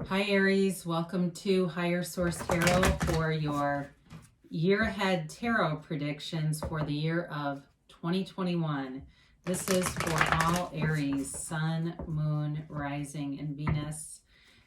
Hi Aries, welcome to Higher Source Tarot for your year ahead tarot predictions for the year of 2021. This is for all Aries, Sun, Moon, Rising, and Venus.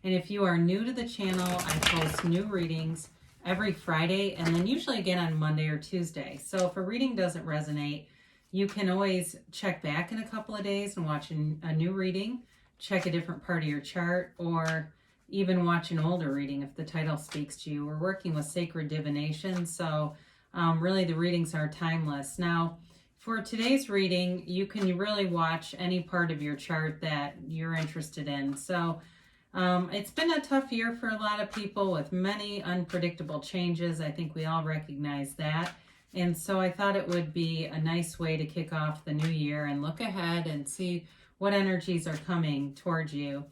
And if you are new to the channel, I post new readings every Friday and then usually again on Monday or Tuesday. So if a reading doesn't resonate, you can always check back in a couple of days and watch a new reading, check a different part of your chart, or even watch an older reading if the title speaks to you. We're working with sacred divination, so really the readings are timeless. Now, for today's reading, you can really watch any part of your chart that you're interested in. So it's been a tough year for a lot of people with many unpredictable changes. I think we all recognize that. And so I thought it would be a nice way to kick off the new year and look ahead and see what energies are coming towards you.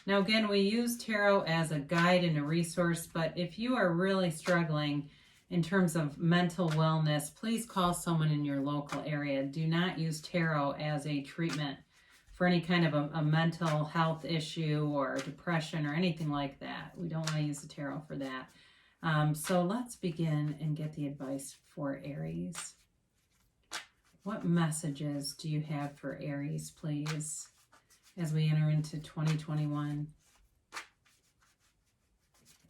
Now, again, we use tarot as a guide and a resource, but if you are really struggling in terms of mental wellness, please call someone in your local area. Do not use tarot as a treatment for any kind of a mental health issue or depression or anything like that. We don't want to use the tarot for that. So let's begin and get the advice for Aries. What messages do you have for Aries, please, as we enter into 2021?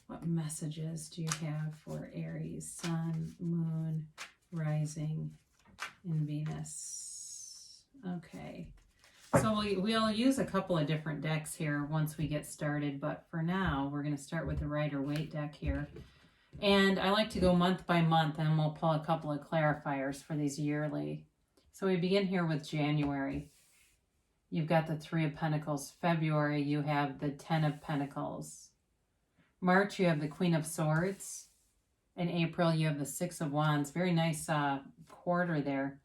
What messages do you have for Aries, Sun, Moon, Rising, and Venus? Okay, so we'll use a couple of different decks here once we get started, but for now, we're going to start with the Rider-Waite deck here. And I like to go month by month, and we'll pull a couple of clarifiers for these yearly. So we begin here with January. You've got the Three of Pentacles. February, you have the Ten of Pentacles. March, you have the Queen of Swords. In April, you have the Six of Wands. Very nice quarter there.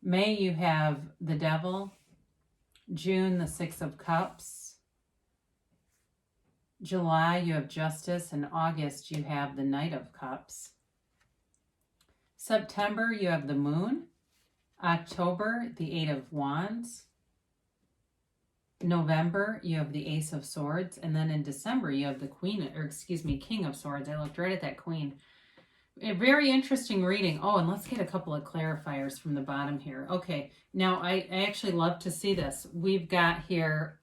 May, you have the Devil. June, the Six of Cups. July, you have Justice. And August, you have the Knight of Cups. September, you have the Moon. October, the Eight of Wands. November, you have the Ace of Swords, and then in December, you have the King of Swords. I looked right at that Queen. A very interesting reading. Oh, and let's get a couple of clarifiers from the bottom here. Okay, now I actually love to see this. We've got here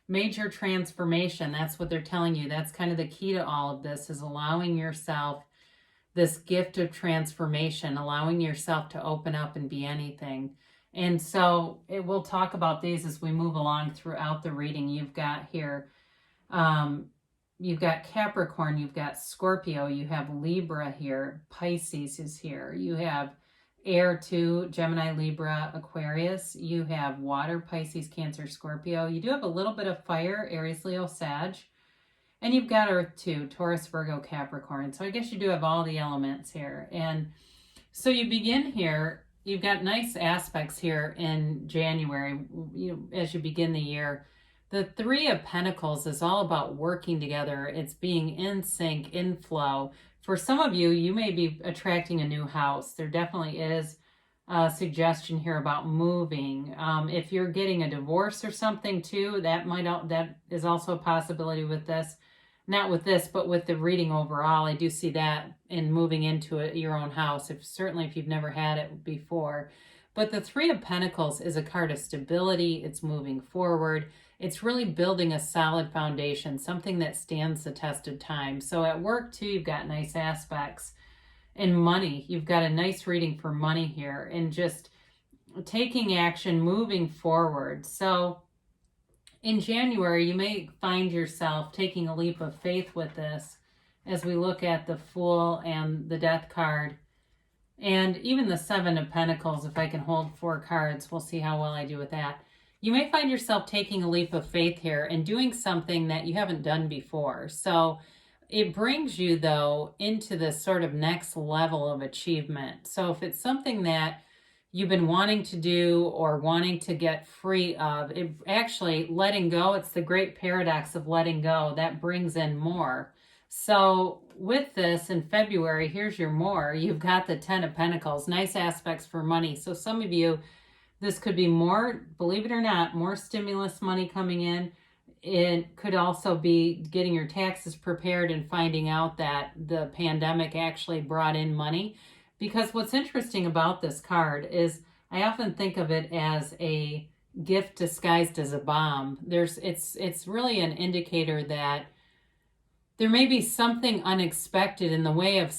major transformation. That's what they're telling you. That's kind of the key to all of this, is allowing yourself this gift of transformation, allowing yourself to open up and be anything. And so we'll talk about these as we move along throughout the reading. You've got here, you've got Capricorn, you've got Scorpio, you have Libra here, Pisces is here, you have Air too, Gemini, Libra, Aquarius, you have Water, Pisces, Cancer, Scorpio. You do have a little bit of fire, Aries, Leo, Sag. And you've got Earth too, Taurus, Virgo, Capricorn. So I guess you do have all the elements here. And so you begin here. You've got nice aspects here in January, as you begin the year. The Three of Pentacles is all about working together. It's being in sync, in flow. For some of you, you may be attracting a new house. There definitely is a suggestion here about moving. If you're getting a divorce or something too, that is also a possibility with this. Not with this, but with the reading overall, I do see that in moving into your own house, certainly if you've never had it before. But the Three of Pentacles is a card of stability. It's moving forward. It's really building a solid foundation, something that stands the test of time. So at work too, you've got nice aspects. In money, you've got a nice reading for money here, and just taking action, moving forward. So in January, you may find yourself taking a leap of faith with this as we look at the Fool and the Death card. And even the Seven of Pentacles, if I can hold 4 cards, we'll see how well I do with that. You may find yourself taking a leap of faith here and doing something that you haven't done before. So it brings you, though, into this sort of next level of achievement. So if it's something that you've been wanting to do or wanting to get free of, it actually letting go, it's the great paradox of letting go, that brings in more. So with this in February, here's your more. You've got the Ten of Pentacles, nice aspects for money. So some of you, this could be more, believe it or not, more stimulus money coming in. it could also be getting your taxes prepared and finding out that the pandemic actually brought in money. Because what's interesting about this card is I often think of it as a gift disguised as a bomb. It's really an indicator that there may be something unexpected in the way of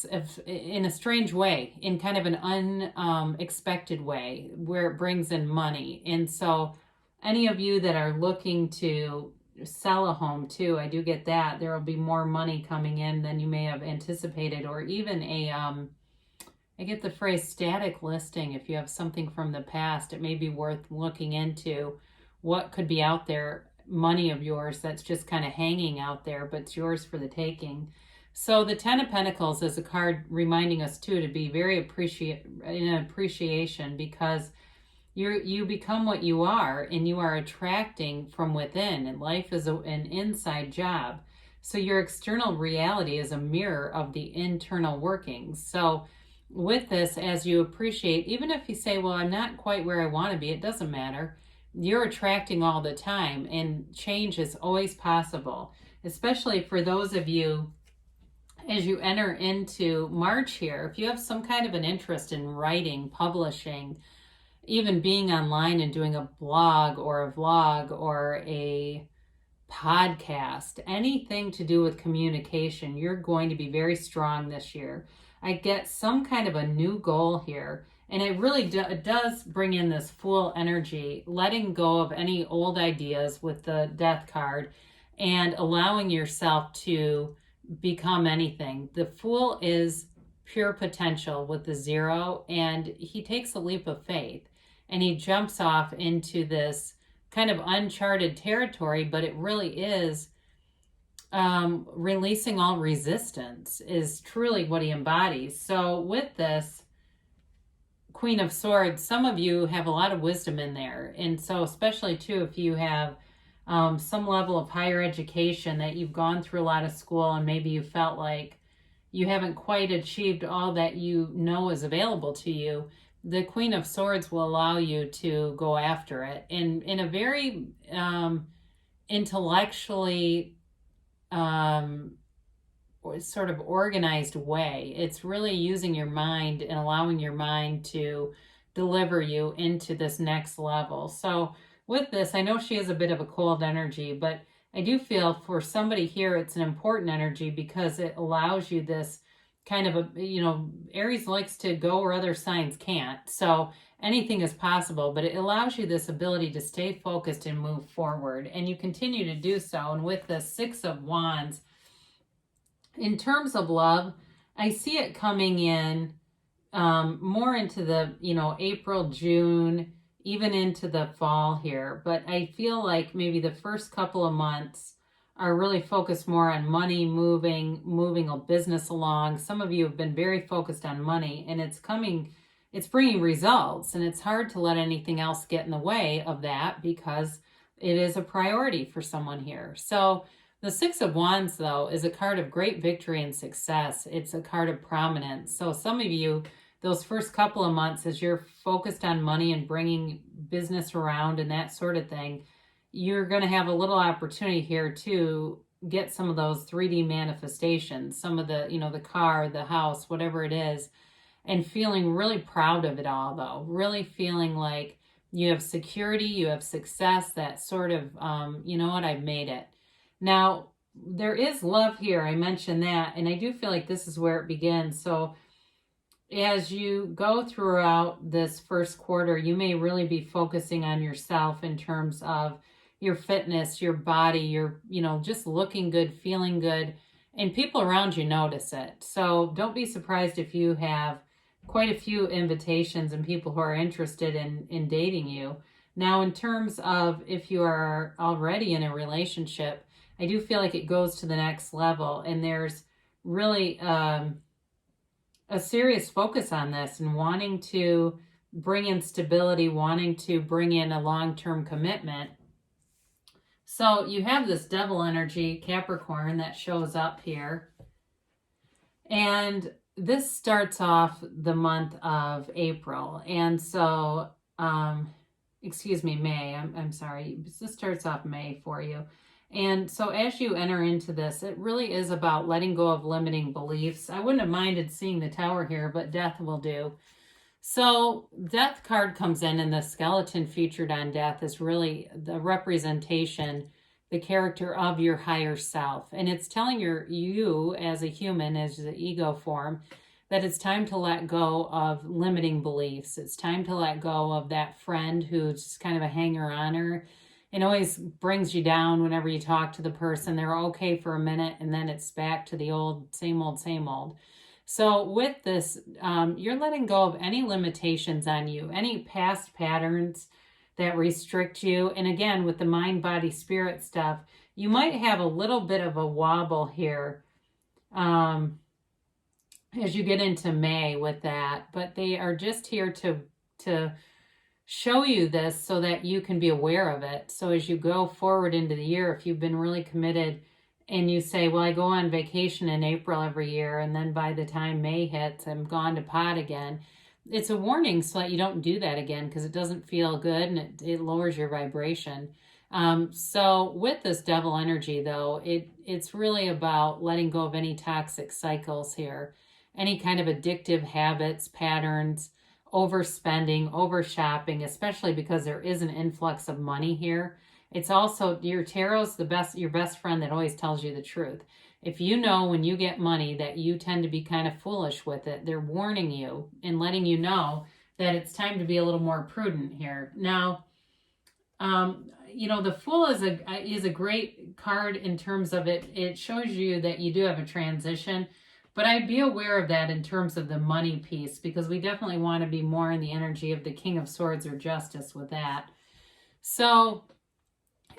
in a strange way, in kind of an unexpected way, where it brings in money. And so any of you that are looking to sell a home too, I do get that there will be more money coming in than you may have anticipated, or even I get the phrase static listing. If you have something from the past, it may be worth looking into what could be out there, money of yours that's just kind of hanging out there, but it's yours for the taking. So the Ten of Pentacles is a card reminding us too to be very appreciation, because you become what you are, and you are attracting from within, and life is an inside job. So your external reality is a mirror of the internal workings. So with this, as you appreciate, even if you say, well, I'm not quite where I want to be, it doesn't matter. You're attracting all the time, and change is always possible, especially for those of you as you enter into March here. If you have some kind of an interest in writing, publishing, even being online and doing a blog or a vlog or a podcast, anything to do with communication, you're going to be very strong this year. I get some kind of a new goal here. And it really it does bring in this Fool energy, letting go of any old ideas with the Death card and allowing yourself to become anything. The Fool is pure potential with the 0, and he takes a leap of faith and he jumps off into this kind of uncharted territory, but it really is releasing all resistance is truly what he embodies. So with this Queen of Swords, some of you have a lot of wisdom in there. And so especially too, if you have some level of higher education, that you've gone through a lot of school and maybe you felt like you haven't quite achieved all that you know is available to you, the Queen of Swords will allow you to go after it in a very intellectually sort of organized way. It's really using your mind and allowing your mind to deliver you into this next level. So with this, I know she has a bit of a cold energy, but I do feel for somebody here, it's an important energy because it allows you this kind of Aries likes to go where other signs can't. So anything is possible, but it allows you this ability to stay focused and move forward. And you continue to do so. And with the 6 of Wands, in terms of love, I see it coming in more into the, April, June, even into the fall here. But I feel like maybe the first couple of months are really focused more on money, moving a business along. Some of you have been very focused on money, and it's bringing results, and it's hard to let anything else get in the way of that because it is a priority for someone here. So the 6 of Wands, though, is a card of great victory and success. It's a card of prominence. So some of you, those first couple of months, as you're focused on money and bringing business around and that sort of thing, you're going to have a little opportunity here to get some of those 3D manifestations, some of the, the car, the house, whatever it is, and feeling really proud of it all, though. Really feeling like you have security, you have success, that sort of, you know what, I've made it. Now, there is love here. I mentioned that, and I do feel like this is where it begins. So as you go throughout this first quarter, you may really be focusing on yourself in terms of your fitness, your body, your, just looking good, feeling good, and people around you notice it. So don't be surprised if you have quite a few invitations and people who are interested in dating you. Now, in terms of if you are already in a relationship, I do feel like it goes to the next level, and there's really a serious focus on this and wanting to bring in stability, wanting to bring in a long-term commitment. So you have this devil energy, Capricorn, that shows up here. And this starts off the month of April. And so, May. I'm sorry. This starts off May for you. And so as you enter into this, it really is about letting go of limiting beliefs. I wouldn't have minded seeing the Tower here, but Death will do. So Death card comes in, and the skeleton featured on Death is really the representation, the character of your higher self. And it's telling you as a human, as the ego form, that it's time to let go of limiting beliefs. It's time to let go of that friend who's just kind of a hanger-oner and always brings you down whenever you talk to the person. They're okay for a minute, and then it's back to the old, same old, same old. So with this, you're letting go of any limitations on you, any past patterns that restrict you. And again, with the mind, body, spirit stuff, you might have a little bit of a wobble here as you get into May with that. But they are just here to show you this so that you can be aware of it. So as you go forward into the year, if you've been really committed and you say, well, I go on vacation in April every year, and then by the time May hits, I'm gone to pot again. It's a warning so that you don't do that again, because it doesn't feel good and it lowers your vibration. So with this devil energy, though, it's really about letting go of any toxic cycles here, any kind of addictive habits, patterns, overspending, over shopping, especially because there is an influx of money here. It's also, your tarot's your best friend that always tells you the truth. If you know when you get money that you tend to be kind of foolish with it, they're warning you and letting you know that it's time to be a little more prudent here. Now, the Fool is a great card in terms of it. It shows you that you do have a transition. But I'd be aware of that in terms of the money piece, because we definitely want to be more in the energy of the King of Swords or Justice with that. So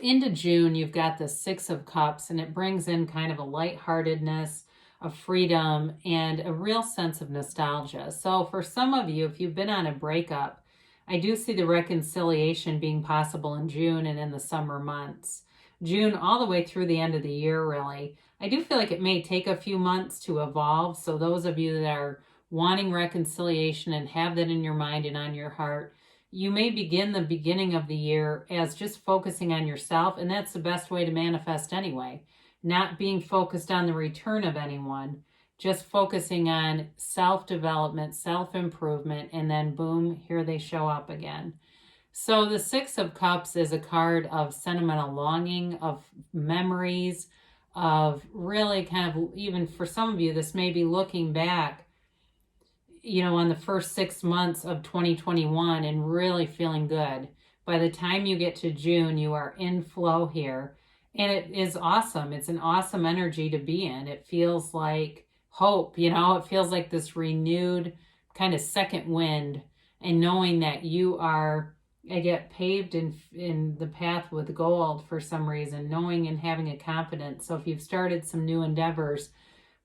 into June, you've got the Six of Cups, and it brings in kind of a lightheartedness, a freedom, and a real sense of nostalgia. So for some of you, if you've been on a breakup, I do see the reconciliation being possible in June and in the summer months. June all the way through the end of the year, really. I do feel like it may take a few months to evolve. So those of you that are wanting reconciliation and have that in your mind and on your heart, you may begin the beginning of the year as just focusing on yourself. And that's the best way to manifest anyway. Not being focused on the return of anyone, just focusing on self-development, self-improvement, and then boom, here they show up again. So the Six of Cups is a card of sentimental longing, of memories, of really kind of, even for some of you, this may be looking back, on the first 6 months of 2021 and really feeling good. By the time you get to June, you are in flow here. And it is awesome. It's an awesome energy to be in. It feels like hope, it feels like this renewed kind of second wind, and knowing that you are, I get paved in the path with gold for some reason, knowing and having a confidence. So if you've started some new endeavors,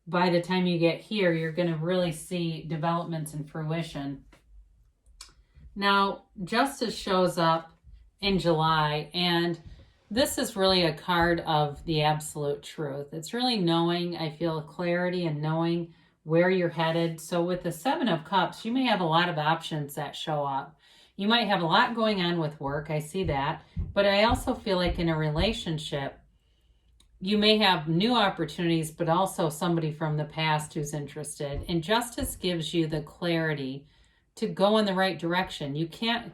by the time you get here, you're going to really see developments and fruition. Now, Justice shows up in July, and this is really a card of the absolute truth. It's really knowing, I feel clarity and knowing where you're headed. So with the Seven of Cups, you may have a lot of options that show up. You might have a lot going on with work. I see that. But I also feel like in a relationship, you may have new opportunities, but also somebody from the past who's interested. And Justice gives you the clarity to go in the right direction. You can't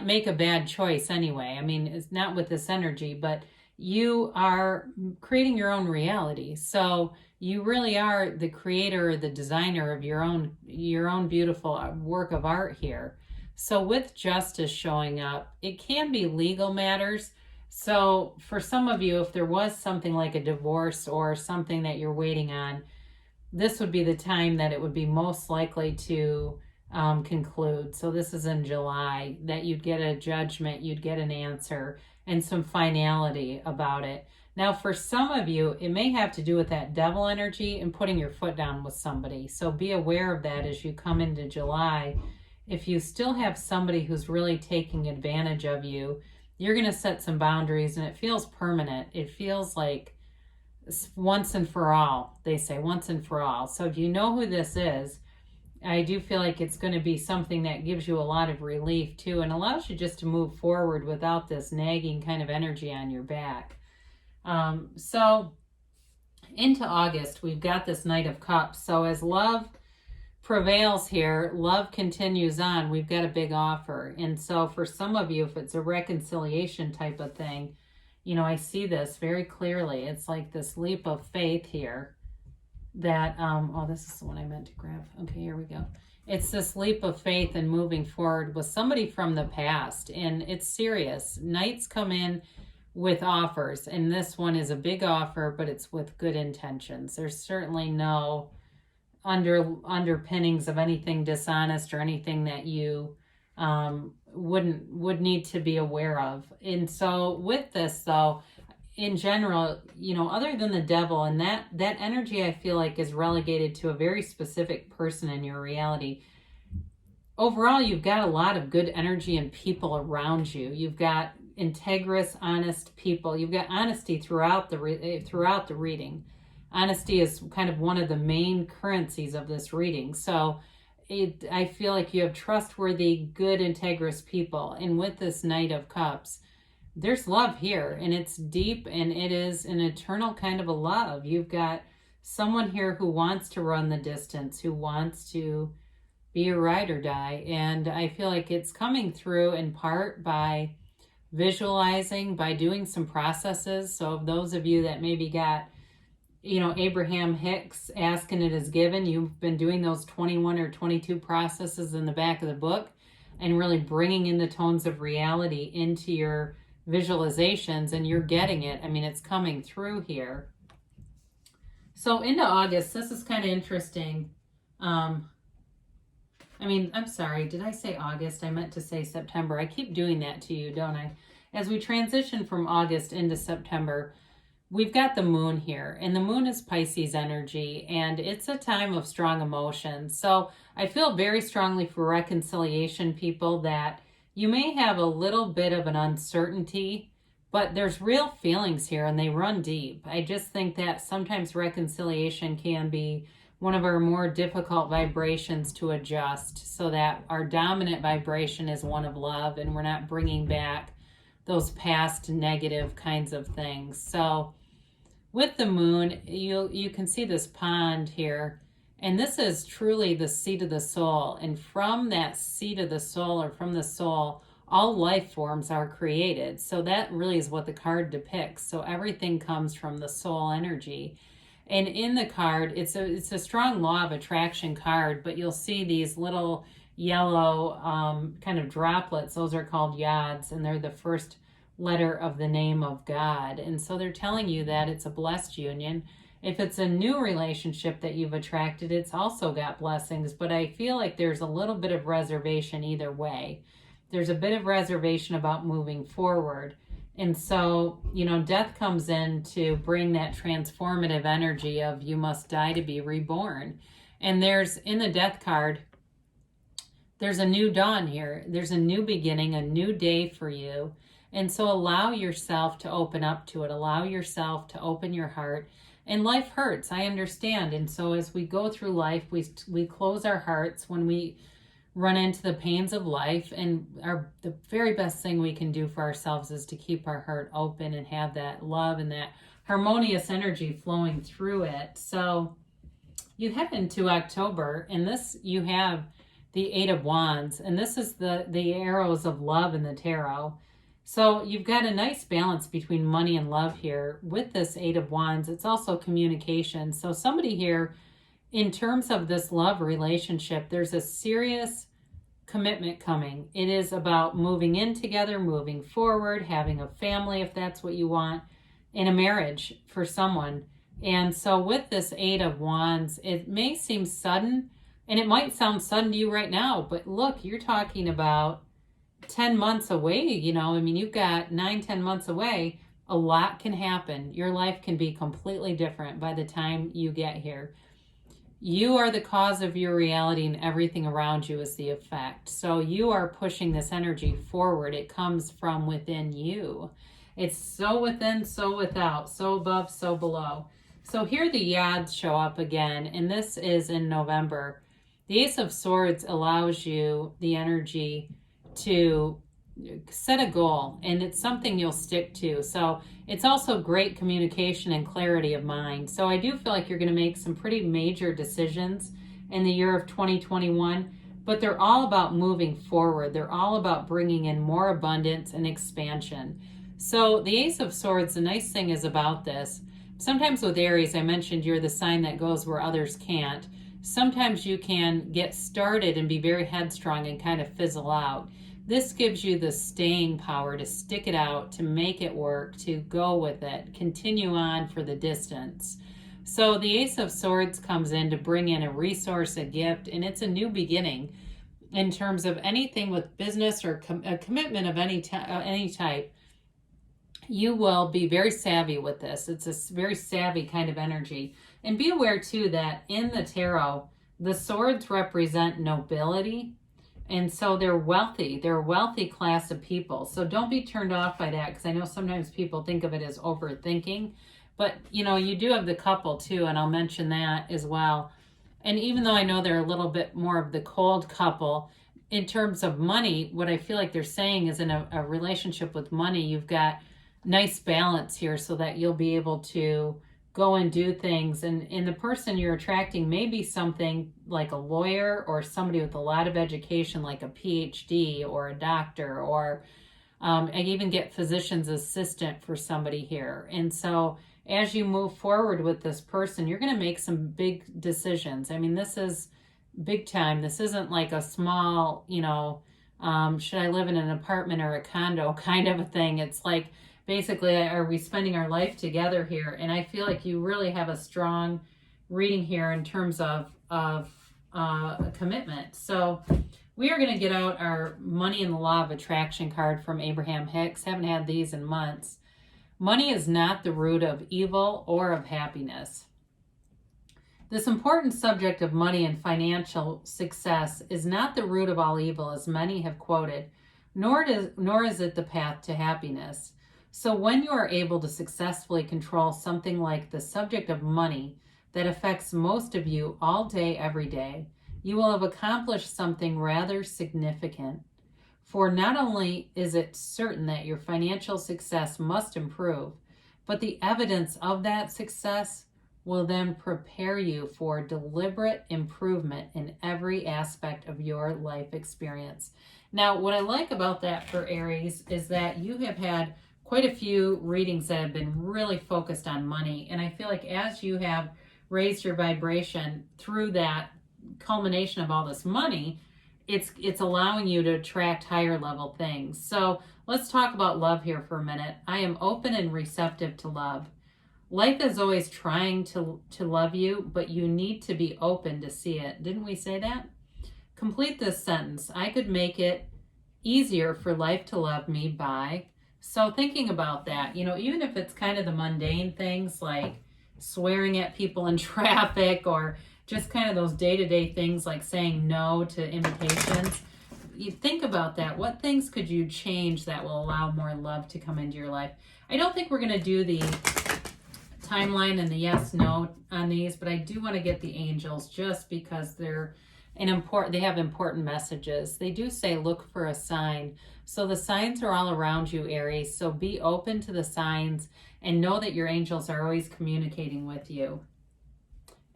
make a bad choice anyway. I mean, it's not with this energy, but you are creating your own reality. So you really are the creator or the designer of your own beautiful work of art here. So with Justice showing up, it can be legal matters. So for some of you, if there was something like a divorce or something that you're waiting on, this would be the time that it would be most likely to conclude. So this is in July, that you'd get a judgment, you'd get an answer, and some finality about it. Now, for some of you, it may have to do with that devil energy and putting your foot down with somebody. So be aware of that as you come into July. If you still have somebody who's really taking advantage of you, you're going to set some boundaries, and it feels permanent. It feels like once and for all. They say once and for all. So if you know who this is, I do feel like it's going to be something that gives you a lot of relief too, and allows you just to move forward without this nagging kind of energy on your back. So into August, we've got this Knight of Cups. So as love prevails here, love continues on, we've got a big offer. And so for some of you, if it's a reconciliation type of thing, you know, I see this very clearly. It's like this leap of faith here that, oh, this is the one I meant to grab. Okay, here we go. It's this leap of faith and moving forward with somebody from the past, and it's serious. Knights come in with offers, and this one is a big offer, but it's with good intentions. There's certainly no underpinnings of anything dishonest or anything that you would need to be aware of. And so with this, though, in general, you know, other than the devil, and that energy, I feel like, is relegated to a very specific person in your reality. Overall, you've got a lot of good energy and people around you. You've got integrous, honest people. You've got honesty throughout the reading. Honesty is kind of one of the main currencies of this reading. So I feel like you have trustworthy, good, integrous people. And with this Knight of Cups, there's love here, and it's deep, and it is an eternal kind of a love. You've got someone here who wants to run the distance, who wants to be a ride or die. And I feel like it's coming through in part by visualizing, by doing some processes. So those of you that maybe got, you know, Abraham Hicks, Ask and It Is Given, you've been doing those 21 or 22 processes in the back of the book and really bringing in the tones of reality into your visualizations, and you're getting it. I mean, it's coming through here. So into August, this is kind of interesting. I mean, I'm sorry, did I say August? I meant to say September. I keep doing that to you, don't I? As we transition from August into September, we've got the moon here, and the moon is Pisces energy, and it's a time of strong emotions. So I feel very strongly for reconciliation people that you may have a little bit of an uncertainty, but there's real feelings here, and they run deep. I just think that sometimes reconciliation can be one of our more difficult vibrations to adjust, so that our dominant vibration is one of love, and we're not bringing back those past negative kinds of things. So with the moon, you can see this pond here, and this is truly the seat of the soul. And from that seat of the soul, or from the soul, all life forms are created. So that really is what the card depicts. So everything comes from the soul energy. And in the card, it's a strong law of attraction card, but you'll see these little yellow kind of droplets. Those are called yads, and they're the first letter of the name of God. And so they're telling you that it's a blessed union. If it's a new relationship that you've attracted, it's also got blessings, but I feel like there's a little bit of reservation either way. There's a bit of reservation about moving forward. And so, you know, death comes in to bring that transformative energy of you must die to be reborn. And there's, in the death card, there's a new dawn here. There's a new beginning, a new day for you. And so allow yourself to open up to it. Allow yourself to open your heart. And life hurts, I understand. And so as we go through life, we close our hearts when we run into the pains of life, and the very best thing we can do for ourselves is to keep our heart open and have that love and that harmonious energy flowing through it. So you head into October, and this, you have the Eight of Wands, and this is the arrows of love in the tarot. So you've got a nice balance between money and love here. With this Eight of Wands, it's also communication. So somebody here, in terms of this love relationship, there's a serious commitment coming. It is about moving in together, moving forward, having a family if that's what you want, in a marriage for someone. And so with this Eight of Wands, it may seem sudden, and it might sound sudden to you right now, but look, you're talking about 10 months away, you know, I mean, you've got 9-10 months away. A lot can happen. Your life can be completely different by the time you get here. You are the cause of your reality, and everything around you is the effect. So you are pushing this energy forward. It comes from within you. It's so within, so without, so above, so below. So here the yads show up again, and this is in November. The Ace of Swords allows you the energy to set a goal, and it's something you'll stick to. So It's also great communication and clarity of mind. So I do feel like you're going to make some pretty major decisions in the year of 2021, but they're all about moving forward. They're all about bringing in more abundance and expansion. So the Ace of Swords, the nice thing is about this, sometimes with Aries, I mentioned you're the sign that goes where others can't. Sometimes you can get started and be very headstrong and kind of fizzle out. This gives you the staying power to stick it out, to make it work, to go with it, continue on for the distance. So the Ace of Swords comes in to bring in a resource, a gift, and it's a new beginning in terms of anything with business or a commitment of any type. You will be very savvy with this. It's a very savvy kind of energy. And be aware too that in the tarot, the swords represent nobility. And so they're wealthy. They're a wealthy class of people. So don't be turned off by that, because I know sometimes people think of it as overthinking. But, you know, you do have the couple too, and I'll mention that as well. And even though I know they're a little bit more of the cold couple, in terms of money, what I feel like they're saying is in a relationship with money, you've got nice balance here so that you'll be able to go and do things. And the person you're attracting may be something like a lawyer or somebody with a lot of education, like a PhD or a doctor, or I even get physician's assistant for somebody here. And so as you move forward with this person, you're going to make some big decisions. I mean, this is big time. This isn't like a small, you know, should I live in an apartment or a condo kind of a thing. It's like, basically, are we spending our life together here? And I feel like you really have a strong reading here in terms of a commitment. So we are going to get out our Money and the Law of Attraction card from Abraham Hicks. Haven't had these in months. Money is not the root of evil or of happiness. This important subject of money and financial success is not the root of all evil, as many have quoted, nor is it the path to happiness. So when you are able to successfully control something like the subject of money that affects most of you all day, every day, you will have accomplished something rather significant. For not only is it certain that your financial success must improve, but the evidence of that success will then prepare you for deliberate improvement in every aspect of your life experience. Now, what I like about that for Aries is that you have had quite a few readings that have been really focused on money. And I feel like as you have raised your vibration through that culmination of all this money, it's allowing you to attract higher level things. So let's talk about love here for a minute. I am open and receptive to love. Life is always trying to love you, but you need to be open to see it. Didn't we say that? Complete this sentence. I could make it easier for life to love me by... So thinking about that, you know, even if it's kind of the mundane things like swearing at people in traffic, or just kind of those day-to-day things like saying no to invitations, you think about that. What things could you change that will allow more love to come into your life? I don't think we're going to do the timeline and the yes, no on these, but I do want to get the angels just because they're they have important messages. They do say look for a sign. So the signs are all around you, Aries. So be open to the signs and know that your angels are always communicating with you.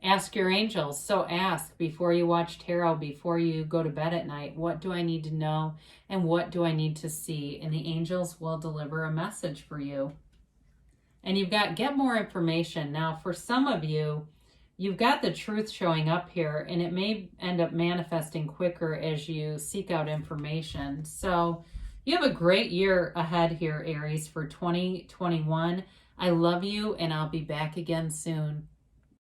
Ask your angels. So ask before you watch tarot, before you go to bed at night, what do I need to know and what do I need to see? And the angels will deliver a message for you. And you've got get more information. Now, for some of you, you've got the truth showing up here, and it may end up manifesting quicker as you seek out information. So you have a great year ahead here, Aries, for 2021. I love you, and I'll be back again soon.